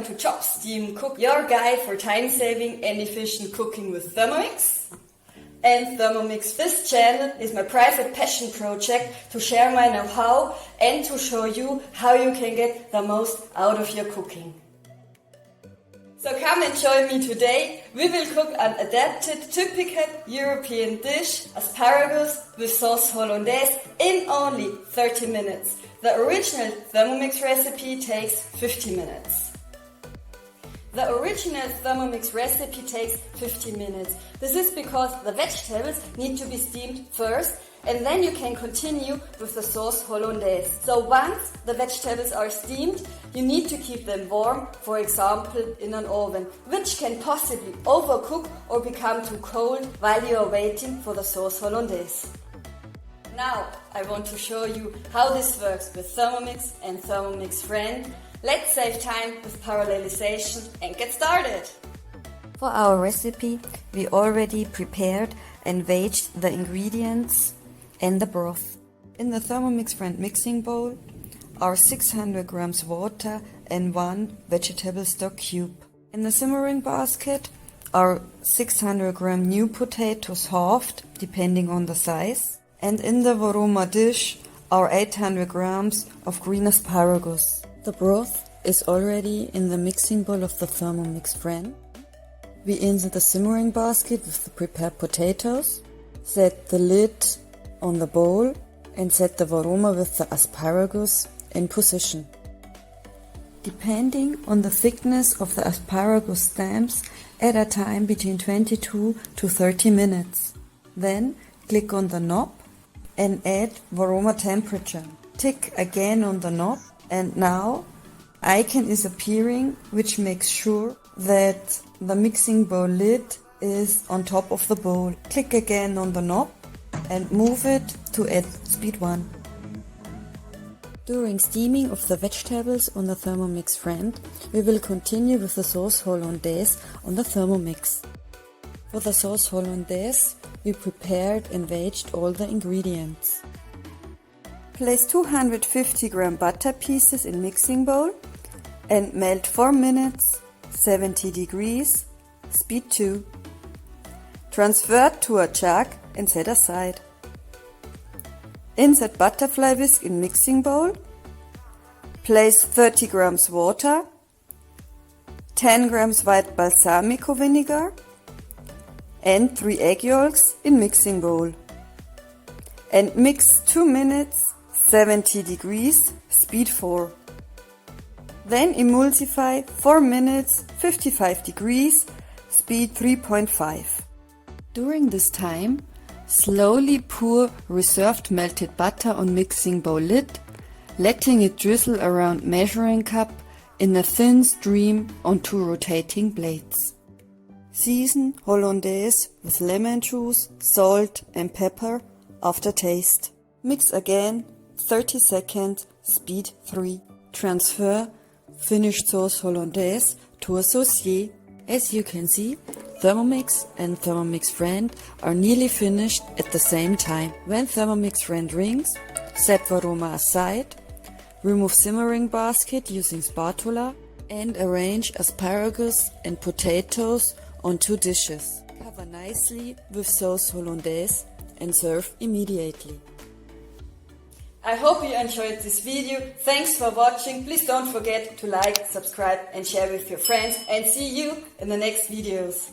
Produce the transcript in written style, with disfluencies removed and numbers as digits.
welcome to Chop, Steam, Cook, your guide for time-saving and efficient cooking with Thermomix. And Thermomix, this channel is my private passion project to share my know-how and to show you how you can get the most out of your cooking. So come and join me today. We will cook an adapted, typical European dish, asparagus with sauce Hollandaise, in only 30 minutes. The original Thermomix recipe takes 50 minutes. The original Thermomix recipe takes 50 minutes. This is because the vegetables need to be steamed first, and then you can continue with the sauce Hollandaise. So once the vegetables are steamed, you need to keep them warm, for example in an oven, which can possibly overcook or become too cold while you are waiting for the sauce Hollandaise. Now I want to show you how this works with Thermomix and Thermomix Friend. Let's save time with parallelization and get started! For our recipe, we already prepared and veiged the ingredients and the broth. In the Thermomix Friend mixing bowl are 600 grams water and 1 vegetable stock cube. In the simmering basket are 600 gram new potatoes halved, depending on the size. And in the varoma dish are 800 grams of green asparagus. The broth is already in the mixing bowl of the Thermomix Friend. We insert the simmering basket with the prepared potatoes, set the lid on the bowl and set the varoma with the asparagus in position. Depending on the thickness of the asparagus stems, add a time between 22 to 30 minutes. Then click on the knob and add varoma temperature. Tick again on the knob and now icon is appearing, which makes sure that the mixing bowl lid is on top of the bowl. Click again on the knob and move it to add speed 1. During steaming of the vegetables on the Thermomix Friend, we will continue with the sauce Hollandaise on the Thermomix. For the sauce Hollandaise, we prepared and veiged all the ingredients. Place 250 gram butter pieces in mixing bowl and melt 4 minutes, 70 degrees, speed 2. Transfer to a jug and set aside. Insert butterfly whisk in mixing bowl. Place 30 grams water, 10 grams white balsamico vinegar and 3 egg yolks in mixing bowl. And mix 2 minutes, 70 degrees, speed 4. Then emulsify 4 minutes, 55 degrees, speed 3.5. During this time, slowly pour reserved melted butter on mixing bowl lid, letting it drizzle around measuring cup in a thin stream on 2 rotating blades. Season Hollandaise with lemon juice, salt and pepper after taste. Mix again 30 seconds, speed 3. Transfer finished sauce Hollandaise to a saucier. As you can see, Thermomix and Thermomix Friend are nearly finished at the same time. When Thermomix Friend rings, set varoma aside, remove simmering basket using spatula and arrange asparagus and potatoes on 2 dishes. Cover nicely with sauce Hollandaise and serve immediately. I hope you enjoyed this video. Thanks for watching. Please don't forget to like, subscribe and share with your friends, and see you in the next videos.